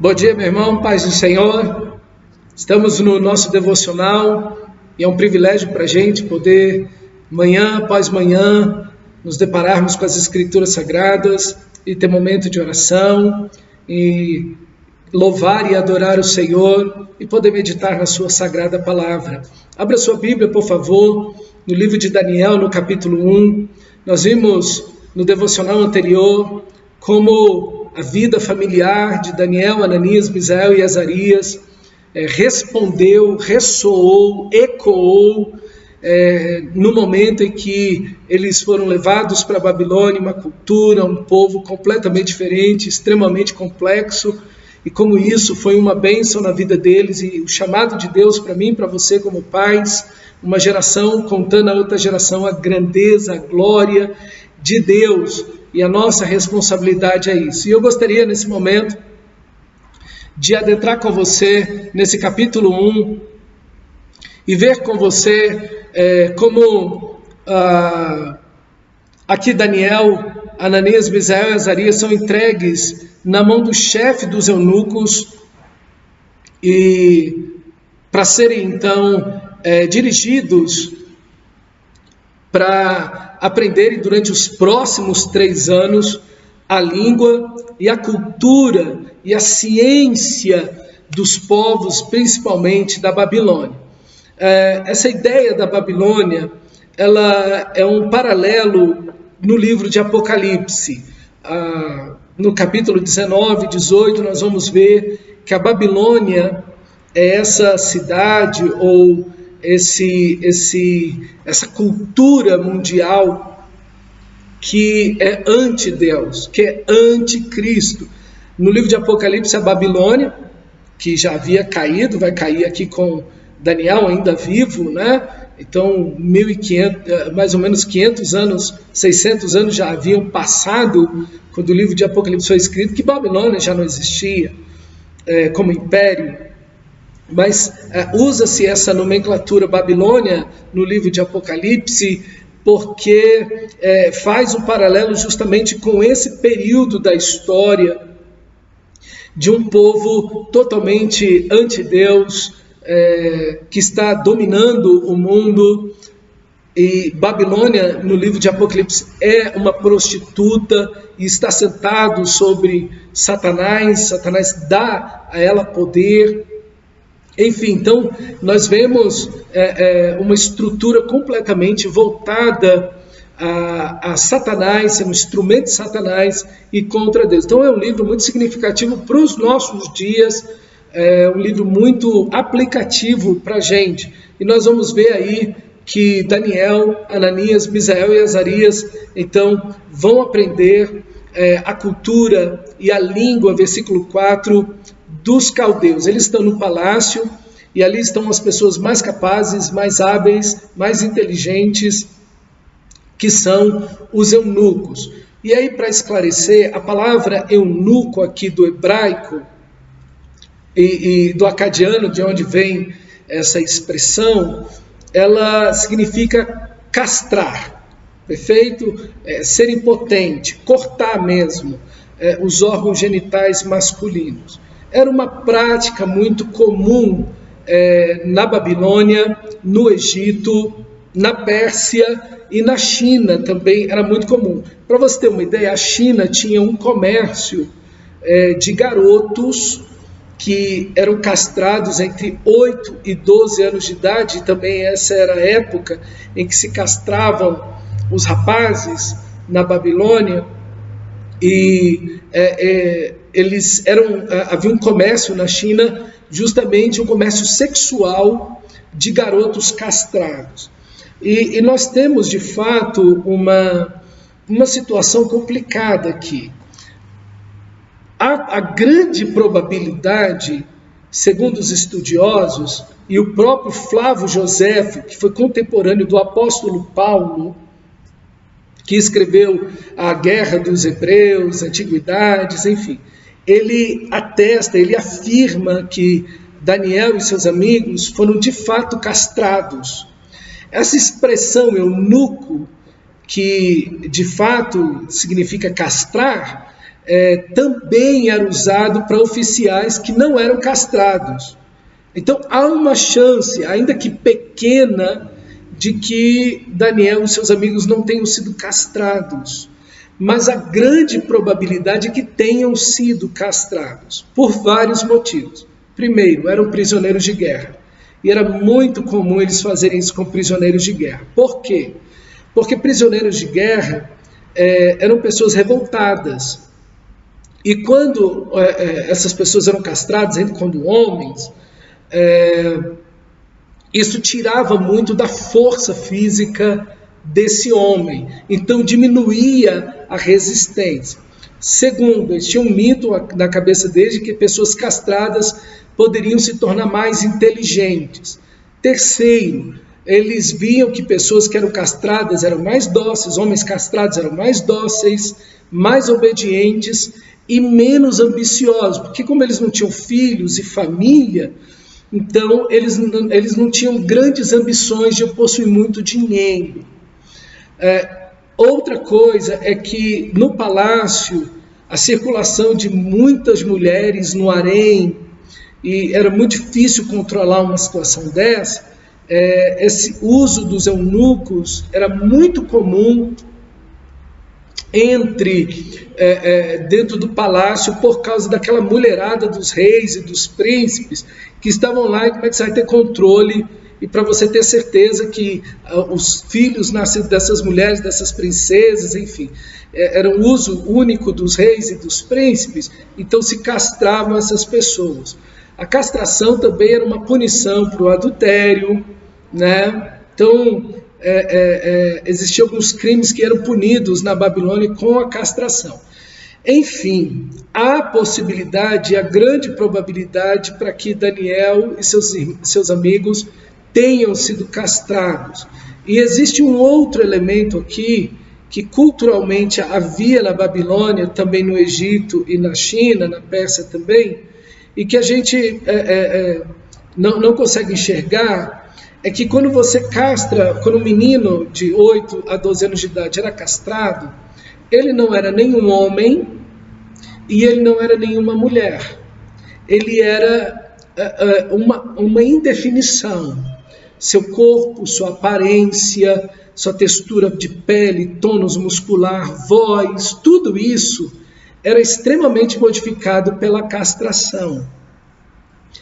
Bom dia, meu irmão, paz do Senhor. Estamos no nosso devocional e é um privilégio para a gente poder, manhã após manhã, nos depararmos com as Escrituras Sagradas e ter momento de oração e louvar e adorar o Senhor e poder meditar na sua sagrada palavra. Abra sua Bíblia, por favor, no livro de Daniel, no capítulo 1. Nós vimos no devocional anterior como a vida familiar de Daniel, Ananias, Misael e Azarias respondeu, ressoou, ecoou no momento em que eles foram levados para a Babilônia, uma cultura, um povo completamente diferente, extremamente complexo, e como isso foi uma bênção na vida deles, e o chamado de Deus para mim, para você como pais, uma geração contando a outra geração a grandeza, a glória de Deus, e a nossa responsabilidade é isso. E eu gostaria nesse momento de adentrar com você nesse capítulo 1 e ver com você como aqui Daniel, Ananias, Misael e Azarias são entregues na mão do chefe dos eunucos e para serem então dirigidos para aprenderem durante os próximos 3 anos a língua e a cultura e a ciência dos povos, principalmente da Babilônia. Essa ideia da Babilônia, ela é um paralelo no livro de Apocalipse. No capítulo 19, 18, nós vamos ver que a Babilônia é essa cidade ou essa cultura mundial que é anti-Deus, que é anticristo. No livro de Apocalipse, a Babilônia, que já havia caído, vai cair aqui com Daniel ainda vivo, né? Então, 1500, mais ou menos 500 anos, 600 anos já haviam passado quando o livro de Apocalipse foi escrito, que Babilônia já não existia como império. Mas usa-se essa nomenclatura Babilônia no livro de Apocalipse porque faz um paralelo justamente com esse período da história de um povo totalmente anti-Deus, que está dominando o mundo. E Babilônia, no livro de Apocalipse, é uma prostituta e está sentado sobre Satanás. Satanás dá a ela poder. Enfim, então, nós vemos uma estrutura completamente voltada a Satanás, é um instrumento de Satanás e contra Deus. Então, é um livro muito significativo para os nossos dias, é um livro muito aplicativo para a gente. E nós vamos ver aí que Daniel, Ananias, Misael e Azarias, então, vão aprender a cultura e a língua, versículo 4, dos caldeus. Eles estão no palácio e ali estão as pessoas mais capazes, mais hábeis, mais inteligentes, que são os eunucos. E aí, para esclarecer, a palavra eunuco aqui do hebraico e do acadiano, de onde vem essa expressão, ela significa castrar, perfeito? Ser impotente, cortar mesmo os órgãos genitais masculinos. Era uma prática muito comum na Babilônia, no Egito, na Pérsia e na China também era muito comum. Para você ter uma ideia, a China tinha um comércio de garotos que eram castrados entre 8 e 12 anos de idade, e também essa era a época em que se castravam os rapazes na Babilônia, e havia um comércio na China, justamente um comércio sexual de garotos castrados. E nós temos, de fato, uma situação complicada aqui. Há a grande probabilidade, segundo os estudiosos, e o próprio Flávio Joséfo, que foi contemporâneo do apóstolo Paulo, que escreveu a Guerra dos Hebreus, Antiguidades, enfim, ele atesta, ele afirma que Daniel e seus amigos foram de fato castrados. Essa expressão eunuco, que de fato significa castrar, também era usado para oficiais que não eram castrados. Então há uma chance, ainda que pequena, de que Daniel e seus amigos não tenham sido castrados. Mas a grande probabilidade é que tenham sido castrados, por vários motivos. Primeiro, eram prisioneiros de guerra. E era muito comum eles fazerem isso com prisioneiros de guerra. Por quê? Porque prisioneiros de guerra eram pessoas revoltadas. E quando essas pessoas eram castradas, ainda quando homens, isso tirava muito da força física desse homem. Então diminuía a resistência. Segundo, eles tinham um mito na cabeça deles de que pessoas castradas poderiam se tornar mais inteligentes. Terceiro, eles viam que pessoas que eram castradas eram mais dóceis, homens castrados eram mais dóceis, mais obedientes e menos ambiciosos, porque como eles não tinham filhos e família, então eles não tinham grandes ambições de possuir muito dinheiro. Outra coisa é que no palácio a circulação de muitas mulheres no harém, e era muito difícil controlar uma situação dessa. Esse uso dos eunucos era muito comum dentro do palácio por causa daquela mulherada dos reis e dos príncipes que estavam lá. E como é que você vai ter controle? E para você ter certeza que os filhos nascidos dessas mulheres, dessas princesas, enfim, era um uso único dos reis e dos príncipes, então se castravam essas pessoas. A castração também era uma punição para o adultério, né? Então, existiam alguns crimes que eram punidos na Babilônia com a castração. Enfim, há possibilidade, a grande probabilidade para que Daniel e seus amigos tenham sido castrados. E existe um outro elemento aqui, que culturalmente havia na Babilônia, também no Egito e na China, na Pérsia também, e que a gente não consegue enxergar, é que quando você castra, quando um menino de 8 a 12 anos de idade era castrado, ele não era nenhum homem e ele não era nenhuma mulher. Ele era uma indefinição. Seu corpo, sua aparência, sua textura de pele, tônus muscular, voz, tudo isso era extremamente modificado pela castração.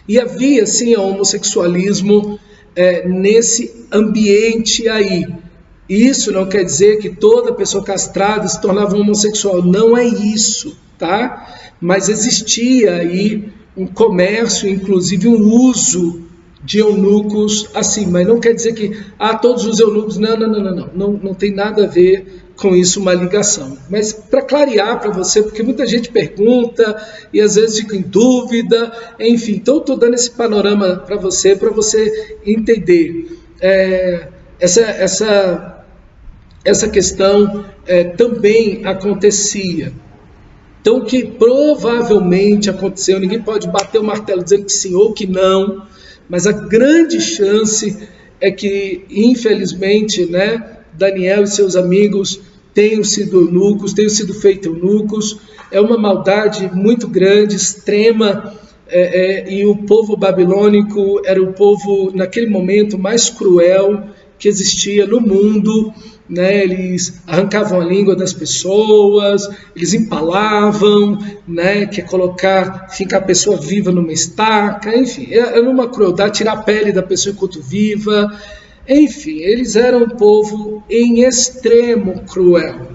E havia, sim, o homossexualismo nesse ambiente aí. Isso não quer dizer que toda pessoa castrada se tornava homossexual. Não é isso, tá? Mas existia aí um comércio, inclusive um uso de eunucos assim. Mas não quer dizer que todos os eunucos... Não tem nada a ver com isso, uma ligação. Mas para clarear para você, porque muita gente pergunta e às vezes fica em dúvida, enfim, então estou dando esse panorama para você entender. Essa questão também acontecia. Então, o que provavelmente aconteceu, ninguém pode bater o martelo dizendo que sim ou que não, mas a grande chance é que, infelizmente, né, Daniel e seus amigos tenham sido eunucos, tenham sido feitos eunucos. É uma maldade muito grande, extrema, e o povo babilônico era o povo, naquele momento, mais cruel que existia no mundo, né? Eles arrancavam a língua das pessoas, eles empalavam, né? Que é ficar a pessoa viva numa estaca, enfim, era uma crueldade, tirar a pele da pessoa enquanto viva. Enfim, eles eram um povo em extremo cruel.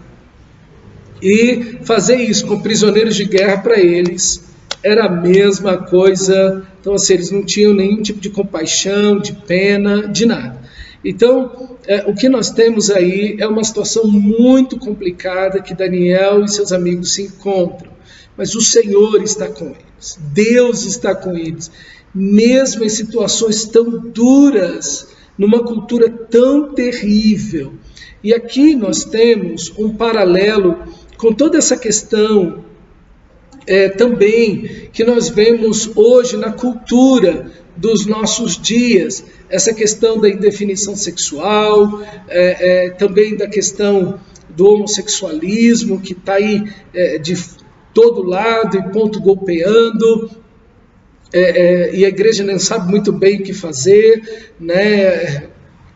E fazer isso com prisioneiros de guerra para eles era a mesma coisa. Então, assim, eles não tinham nenhum tipo de compaixão, de pena, de nada. Então, o que nós temos aí é uma situação muito complicada que Daniel e seus amigos se encontram. Mas o Senhor está com eles, Deus está com eles, mesmo em situações tão duras, numa cultura tão terrível. E aqui nós temos um paralelo com toda essa questão também que nós vemos hoje na cultura dos nossos dias, essa questão da indefinição sexual, também da questão do homossexualismo, que está aí todo lado e ponto golpeando, e a igreja não sabe muito bem o que fazer, né,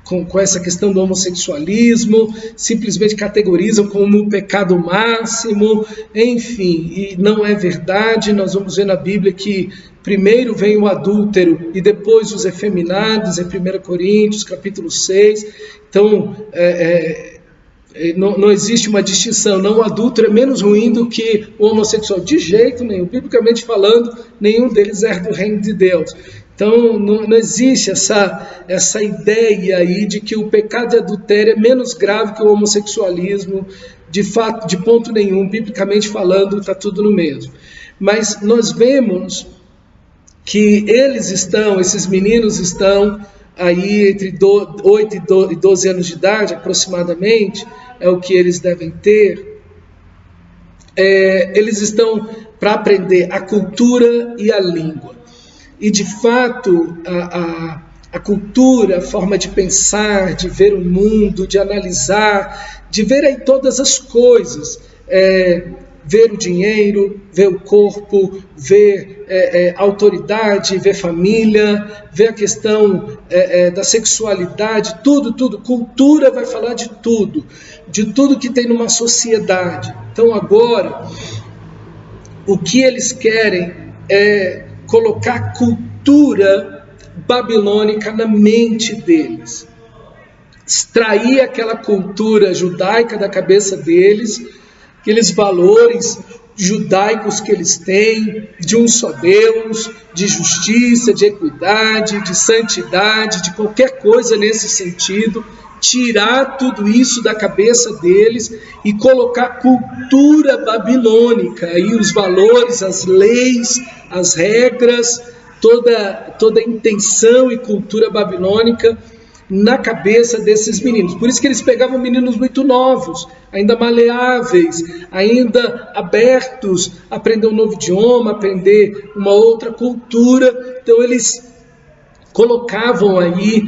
com essa questão do homossexualismo, simplesmente categorizam como um pecado máximo, enfim, e não é verdade. Nós vamos ver na Bíblia que primeiro vem o adúltero e depois os efeminados, em 1 Coríntios, capítulo 6, então não existe uma distinção, não, o adúltero é menos ruim do que o homossexual, de jeito nenhum, biblicamente falando, nenhum deles é do reino de Deus. Então não existe essa ideia aí de que o pecado de adultério é menos grave que o homossexualismo, de fato, de ponto nenhum, biblicamente falando, está tudo no mesmo. Mas nós vemos que esses meninos estão aí entre 8 e 12 anos de idade, aproximadamente, é o que eles devem ter. Eles estão para aprender a cultura e a língua. E, de fato, a cultura, a forma de pensar, de ver o mundo, de analisar, de ver aí todas as coisas, ver o dinheiro, ver o corpo, ver autoridade, ver família, ver a questão da sexualidade, tudo. Cultura vai falar de tudo que tem numa sociedade. Então agora, o que eles querem é colocar cultura babilônica na mente deles, extrair aquela cultura judaica da cabeça deles, aqueles valores judaicos que eles têm, de um só Deus, de justiça, de equidade, de santidade, de qualquer coisa nesse sentido, tirar tudo isso da cabeça deles e colocar cultura babilônica, aí os valores, as leis, as regras, toda a intenção e cultura babilônica na cabeça desses meninos. Por isso que eles pegavam meninos muito novos, ainda maleáveis, ainda abertos a aprender um novo idioma, aprender uma outra cultura. Então eles colocavam aí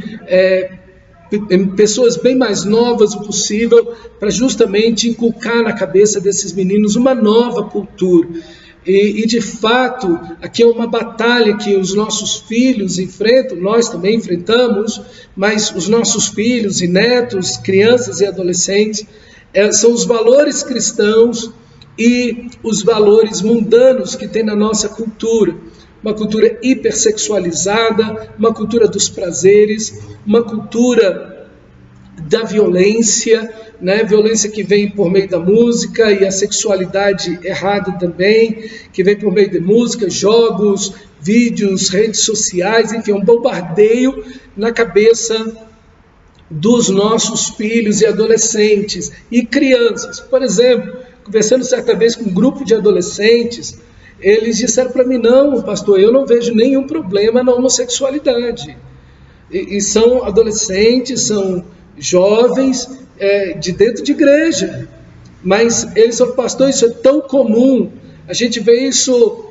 pessoas bem mais novas o possível, para justamente inculcar na cabeça desses meninos uma nova cultura. E de fato, aqui é uma batalha que os nossos filhos enfrentam, nós também enfrentamos, mas os nossos filhos e netos, crianças e adolescentes, são os valores cristãos e os valores mundanos que tem na nossa cultura. Uma cultura hipersexualizada, uma cultura dos prazeres, uma cultura da violência, né? Violência que vem por meio da música, e a sexualidade errada também, que vem por meio de música, jogos, vídeos, redes sociais, enfim, um bombardeio na cabeça dos nossos filhos e adolescentes e crianças. Por exemplo, conversando certa vez com um grupo de adolescentes, eles disseram para mim: não, pastor, eu não vejo nenhum problema na homossexualidade. E são adolescentes, são jovens de dentro de igreja. Mas eles falam: pastor, isso é tão comum. A gente vê isso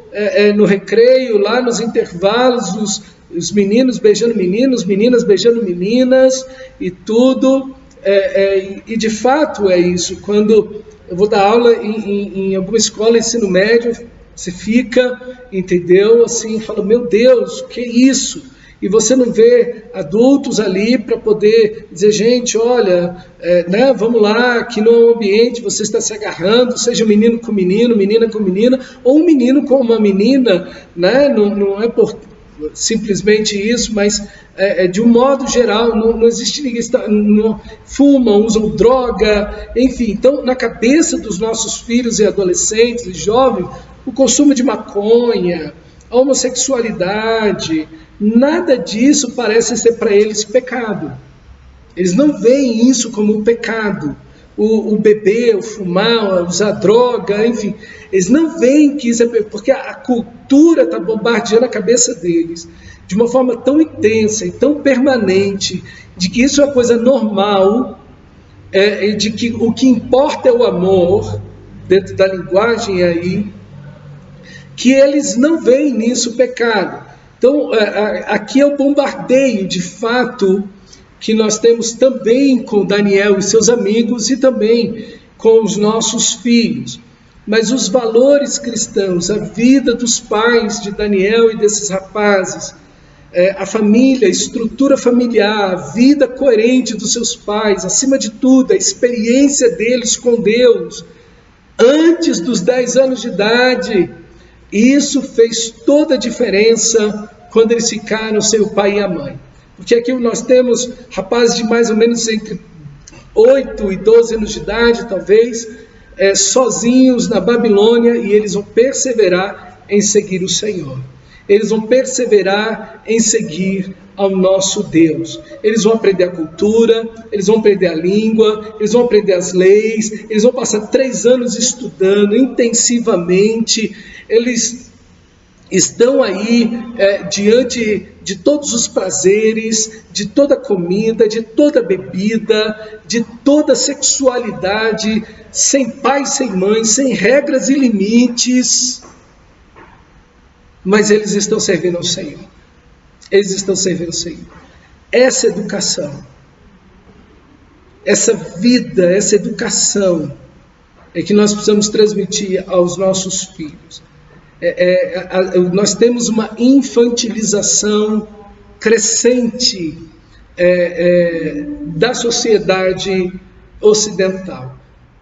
no recreio, lá nos intervalos, os meninos beijando meninos, meninas beijando meninas e tudo. E de fato é isso. Quando eu vou dar aula em alguma escola, ensino médio, você fica, entendeu? Assim, fala: meu Deus, que isso? E você não vê adultos ali para poder dizer: gente, olha, né, vamos lá, aqui não é um ambiente, você está se agarrando, seja menino com menino, menina com menina, ou um menino com uma menina, né? Não é por simplesmente isso, mas de um modo geral, não existe ninguém, fumam, usam droga, enfim. Então, na cabeça dos nossos filhos e adolescentes e jovens, o consumo de maconha, a homossexualidade, nada disso parece ser para eles pecado. Eles não veem isso como um pecado. O beber, o fumar, usar droga, enfim, eles não veem que isso é pecado, porque a cultura está bombardeando a cabeça deles de uma forma tão intensa e tão permanente, de que isso é uma coisa normal, de que o que importa é o amor, dentro da linguagem aí, que eles não veem nisso pecado. Então, aqui é o bombardeio, de fato, que nós temos também com Daniel e seus amigos, e também com os nossos filhos. mas os valores cristãos, a vida dos pais de Daniel e desses rapazes, a família, a estrutura familiar, a vida coerente dos seus pais, acima de tudo, a experiência deles com Deus, antes dos 10 anos de idade, isso fez toda a diferença quando eles ficaram sem o pai e a mãe. Porque aqui nós temos rapazes de mais ou menos entre 8 e 12 anos de idade, talvez, sozinhos na Babilônia, e eles vão perseverar em seguir o Senhor. Eles vão perseverar em seguir ao nosso Deus. Eles vão aprender a cultura, eles vão aprender a língua, eles vão aprender as leis, eles vão passar 3 anos estudando intensivamente, eles estão aí diante de todos os prazeres, de toda comida, de toda bebida, de toda sexualidade, sem pai, sem mãe, sem regras e limites, mas eles estão servindo ao Senhor. Eles estão servindo ao Senhor. Essa educação, essa vida, essa educação é que nós precisamos transmitir aos nossos filhos. Nós temos uma infantilização crescente da sociedade ocidental.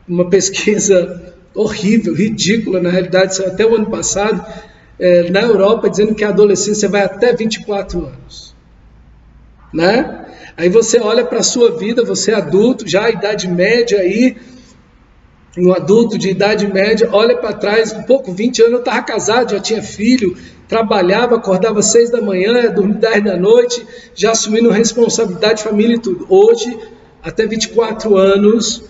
Uma pesquisa horrível, ridícula, na realidade, saiu até o ano passado, na Europa, dizendo que a adolescência vai até 24 anos. Né? Aí você olha para a sua vida, você é adulto, já a idade média aí, um adulto de idade média, olha para trás, um pouco, 20 anos, eu estava casado, já tinha filho, trabalhava, acordava 6 da manhã, dormia 10 da noite, já assumindo responsabilidade, família e tudo. Hoje, até 24 anos,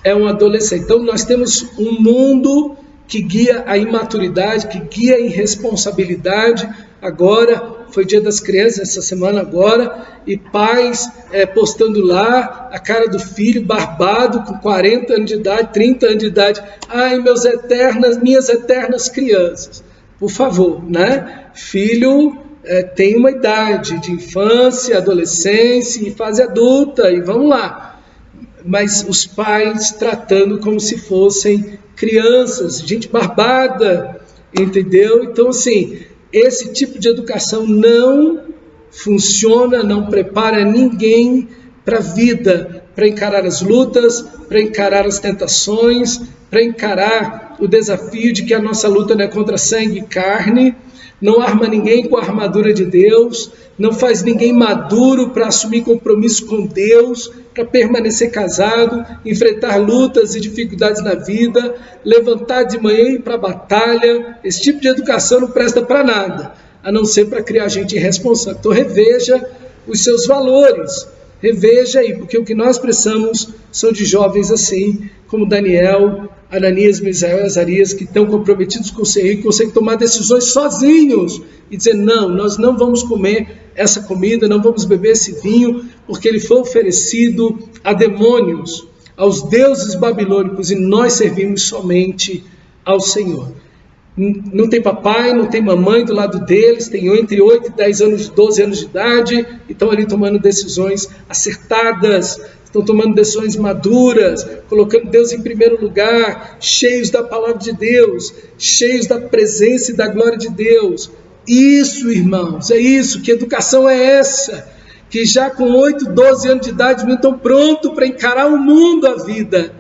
é um adolescente. Então, nós temos um mundo que guia a imaturidade, que guia a irresponsabilidade. Agora, foi dia das crianças, essa semana agora, e pais postando lá a cara do filho barbado, com 40 anos de idade, 30 anos de idade. Ai, minhas eternas crianças. Por favor, né? Filho tem uma idade de infância, adolescência e fase adulta, e vamos lá. Mas os pais tratando como se fossem crianças, gente barbada, entendeu? Então, assim, esse tipo de educação não funciona, não prepara ninguém para a vida, para encarar as lutas, para encarar as tentações, para encarar o desafio de que a nossa luta não é contra sangue e carne, não arma ninguém com a armadura de Deus, não faz ninguém maduro para assumir compromisso com Deus, para permanecer casado, enfrentar lutas e dificuldades na vida, levantar de manhã e ir para a batalha. Esse tipo de educação não presta para nada, a não ser para criar gente irresponsável. Então reveja os seus valores, reveja aí, porque o que nós precisamos são de jovens assim, como Daniel, Ananias, Misael e Azarias, que estão comprometidos com o Senhor e conseguem tomar decisões sozinhos e dizer, não, nós não vamos comer essa comida, não vamos beber esse vinho, porque ele foi oferecido a demônios, aos deuses babilônicos, e nós servimos somente ao Senhor. Não tem papai, não tem mamãe do lado deles, tem entre 8 e 10 anos, 12 anos de idade, e estão ali tomando decisões acertadas, estão tomando decisões maduras, colocando Deus em primeiro lugar, cheios da palavra de Deus, cheios da presença e da glória de Deus. Isso, irmãos, é isso, que educação é essa? Que já com 8, 12 anos de idade não estão prontos para encarar o mundo, a vida.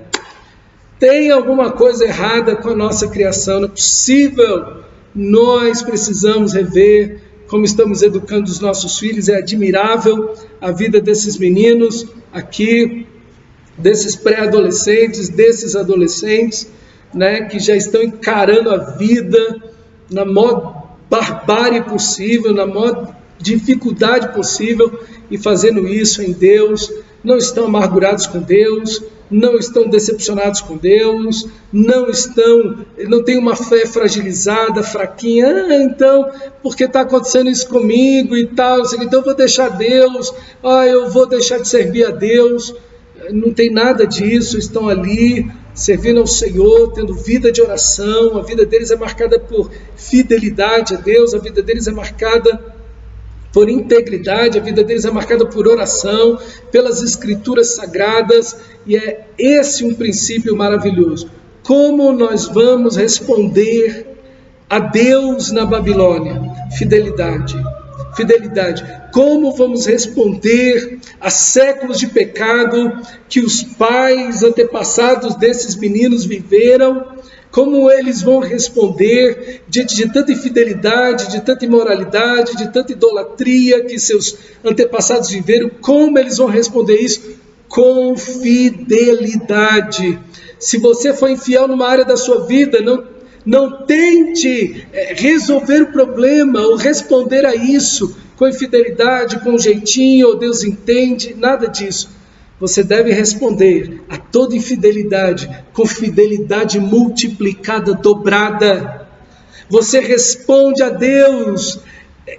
Tem alguma coisa errada com a nossa criação, não é possível. Nós precisamos rever como estamos educando os nossos filhos. É admirável a vida desses meninos aqui, desses pré-adolescentes, desses adolescentes, né, que já estão encarando a vida na maior barbárie possível, na maior dificuldade possível, e fazendo isso em Deus. Não estão amargurados com Deus, não estão decepcionados com Deus, não têm uma fé fragilizada, fraquinha. Então, porque está acontecendo isso comigo e tal, então eu vou deixar Deus, eu vou deixar de servir a Deus. Não tem nada disso, estão ali servindo ao Senhor, tendo vida de oração. A vida deles é marcada por fidelidade a Deus, a vida deles é marcada por integridade, a vida deles é marcada por oração, pelas escrituras sagradas, e é esse um princípio maravilhoso. Como nós vamos responder a Deus na Babilônia? Fidelidade. Fidelidade. Como vamos responder a séculos de pecado que os pais antepassados desses meninos viveram? Como eles vão responder diante de tanta infidelidade, de tanta imoralidade, de tanta idolatria que seus antepassados viveram? Como eles vão responder isso? Com fidelidade. Se você for infiel numa área da sua vida, não tente resolver o problema ou responder a isso com infidelidade, com um jeitinho, ou Deus entende, nada disso. Você deve responder a toda infidelidade com fidelidade multiplicada, dobrada. Você responde a Deus,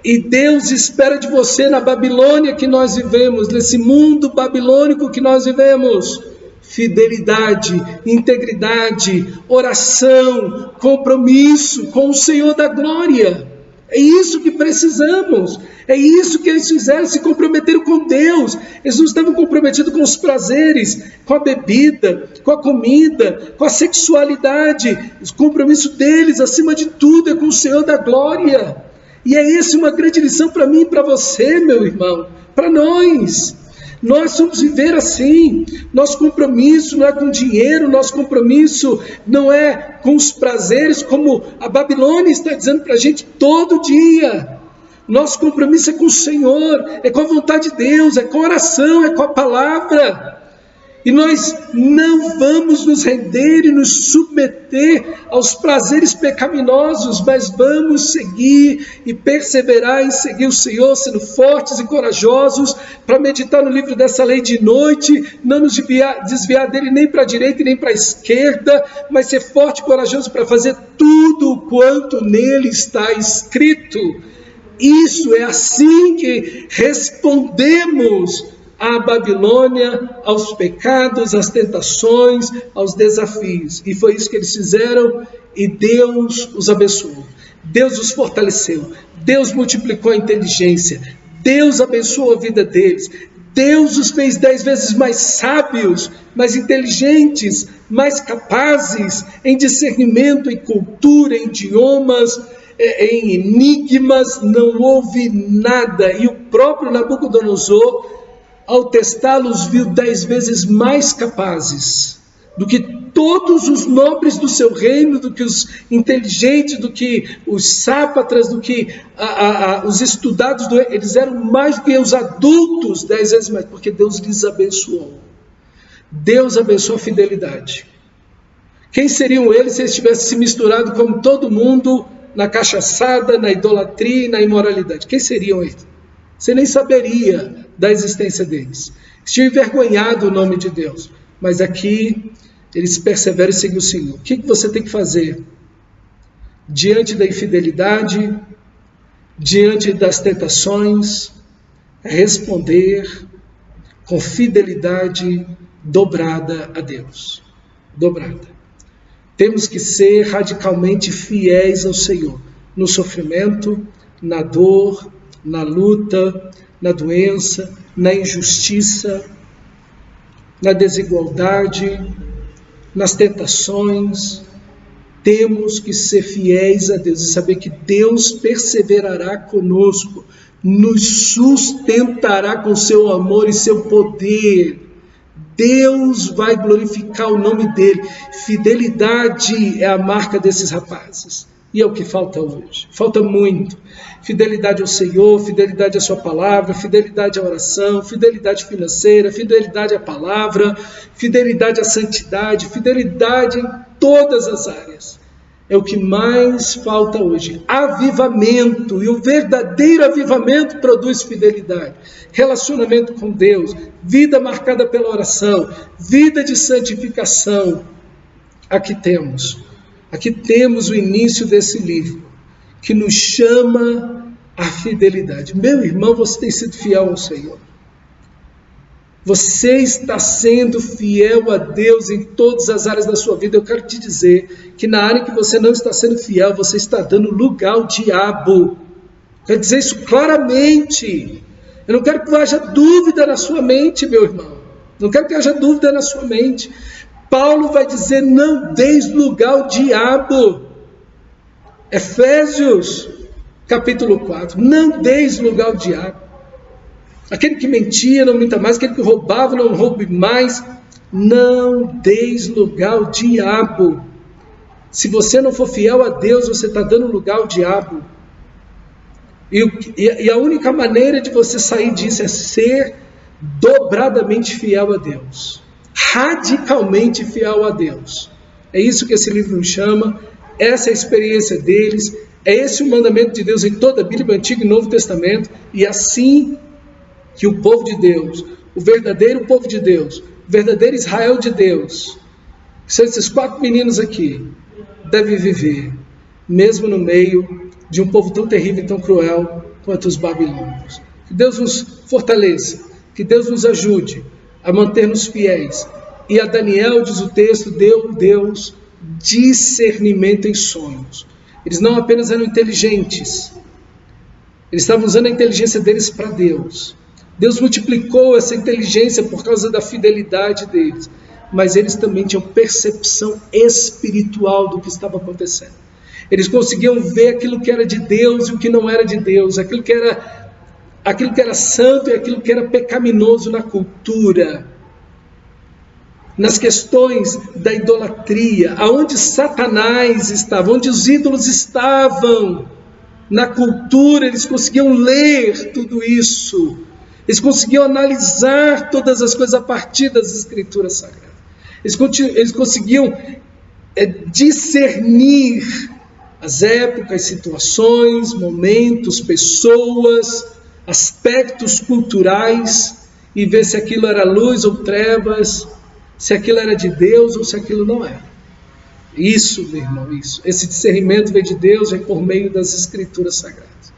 e Deus espera de você na Babilônia que nós vivemos, nesse mundo babilônico que nós vivemos. Fidelidade, integridade, oração, compromisso com o Senhor da glória. É isso que precisamos. É isso que eles fizeram, se comprometeram com Deus. Eles não estavam comprometidos com os prazeres, com a bebida, com a comida, com a sexualidade. O compromisso deles, acima de tudo, é com o Senhor da glória. E é essa uma grande lição para mim e para você, meu irmão, para nós. Nós vamos viver assim. Nosso compromisso não é com dinheiro, nosso compromisso não é com os prazeres, como a Babilônia está dizendo para a gente todo dia. Nosso compromisso é com o Senhor, é com a vontade de Deus, é com a oração, é com a palavra. E nós não vamos nos render e nos submeter aos prazeres pecaminosos, mas vamos seguir e perseverar em seguir o Senhor, sendo fortes e corajosos, para meditar no livro dessa lei de noite, não nos desviar dele nem para a direita e nem para a esquerda, mas ser forte e corajoso para fazer tudo quanto nele está escrito. Isso é assim que respondemos à Babilônia, aos pecados, às tentações, aos desafios. E foi isso que eles fizeram, e Deus os abençoou. Deus os fortaleceu. Deus multiplicou a inteligência. Deus abençoou a vida deles. Deus os fez 10 vezes mais sábios, mais inteligentes, mais capazes em discernimento, em cultura, em idiomas, em enigmas. Não houve nada. E o próprio Nabucodonosor, ao testá-los, viu 10 vezes mais capazes do que todos os nobres do seu reino, do que os inteligentes, do que os sápatras, do que os estudados. Eles eram mais do que os adultos, 10 vezes mais, porque Deus lhes abençoou. Deus abençoou a fidelidade. Quem seriam eles se eles tivessem se misturado como todo mundo na cachaçada, na idolatria e na imoralidade? Quem seriam eles? Você nem saberia da existência deles. Tinham envergonhado o nome de Deus. Mas aqui eles perseveram e seguiram o Senhor. O que você tem que fazer? Diante da infidelidade, diante das tentações, responder com fidelidade dobrada a Deus. Dobrada. Temos que ser radicalmente fiéis ao Senhor. No sofrimento, na dor, na luta, na doença, na injustiça, na desigualdade, nas tentações. Temos que ser fiéis a Deus e saber que Deus perseverará conosco, nos sustentará com seu amor e seu poder. Deus vai glorificar o nome dele. Fidelidade é a marca desses rapazes. E é o que falta hoje. Falta muito. Fidelidade ao Senhor, fidelidade à sua palavra, fidelidade à oração, fidelidade financeira, fidelidade à palavra, fidelidade à santidade, fidelidade em todas as áreas. É o que mais falta hoje. Avivamento. E o verdadeiro avivamento produz fidelidade. Relacionamento com Deus, vida marcada pela oração, vida de santificação. Aqui temos o início desse livro, que nos chama à fidelidade. Meu irmão, você tem sido fiel ao Senhor. Você está sendo fiel a Deus em todas as áreas da sua vida. Eu quero te dizer que na área que você não está sendo fiel, você está dando lugar ao diabo. Quero dizer isso claramente. Eu não quero que haja dúvida na sua mente, meu irmão. Não quero que haja dúvida na sua mente. Paulo vai dizer: não deis lugar ao diabo. Efésios, capítulo 4. Não deis lugar ao diabo. Aquele que mentia, não minta mais. Aquele que roubava, não roube mais. Não deis lugar ao diabo. Se você não for fiel a Deus, você está dando lugar ao diabo. E a única maneira de você sair disso é ser dobradamente fiel a Deus. Radicalmente fiel a Deus. É isso que esse livro nos chama. Essa é a experiência deles. É esse o mandamento de Deus em toda a Bíblia, Antigo e Novo Testamento. E assim que o povo de Deus, o verdadeiro povo de Deus, o verdadeiro Israel de Deus, que são esses 4 meninos aqui, deve viver, mesmo no meio de um povo tão terrível e tão cruel quanto os babilônios. Que Deus nos fortaleça, que Deus nos ajude a manter-nos fiéis. E a Daniel, diz o texto, deu Deus discernimento em sonhos. Eles não apenas eram inteligentes, eles estavam usando a inteligência deles para Deus. Deus multiplicou essa inteligência por causa da fidelidade deles, mas eles também tinham percepção espiritual do que estava acontecendo. Eles conseguiam ver aquilo que era de Deus e o que não era de Deus, aquilo que era santo e aquilo que era pecaminoso na cultura, nas questões da idolatria, aonde Satanás estava, onde os ídolos estavam, na cultura. Eles conseguiam ler tudo isso, eles conseguiam analisar todas as coisas a partir das Escrituras Sagradas, eles conseguiam discernir as épocas, situações, momentos, pessoas, aspectos culturais, e ver se aquilo era luz ou trevas, se aquilo era de Deus ou se aquilo não era. Isso, meu irmão, isso. Esse discernimento vem de Deus, vem por meio das Escrituras Sagradas.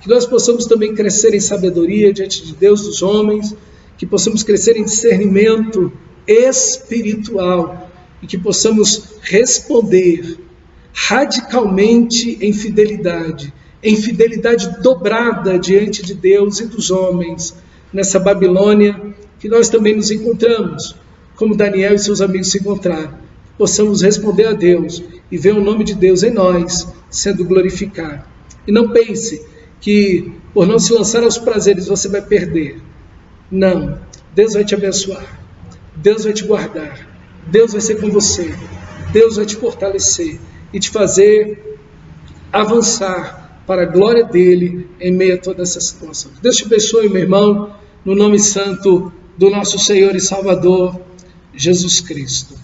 Que nós possamos também crescer em sabedoria diante de Deus, dos homens, que possamos crescer em discernimento espiritual e que possamos responder radicalmente em fidelidade dobrada diante de Deus e dos homens, nessa Babilônia que nós também nos encontramos, como Daniel e seus amigos se encontraram. Possamos responder a Deus e ver o nome de Deus em nós sendo glorificado. E não pense que por não se lançar aos prazeres você vai perder. Não, Deus vai te abençoar, Deus vai te guardar, Deus vai ser com você, Deus vai te fortalecer e te fazer avançar para a glória dele em meio a toda essa situação. Deus te abençoe, meu irmão, no nome santo do nosso Senhor e Salvador, Jesus Cristo.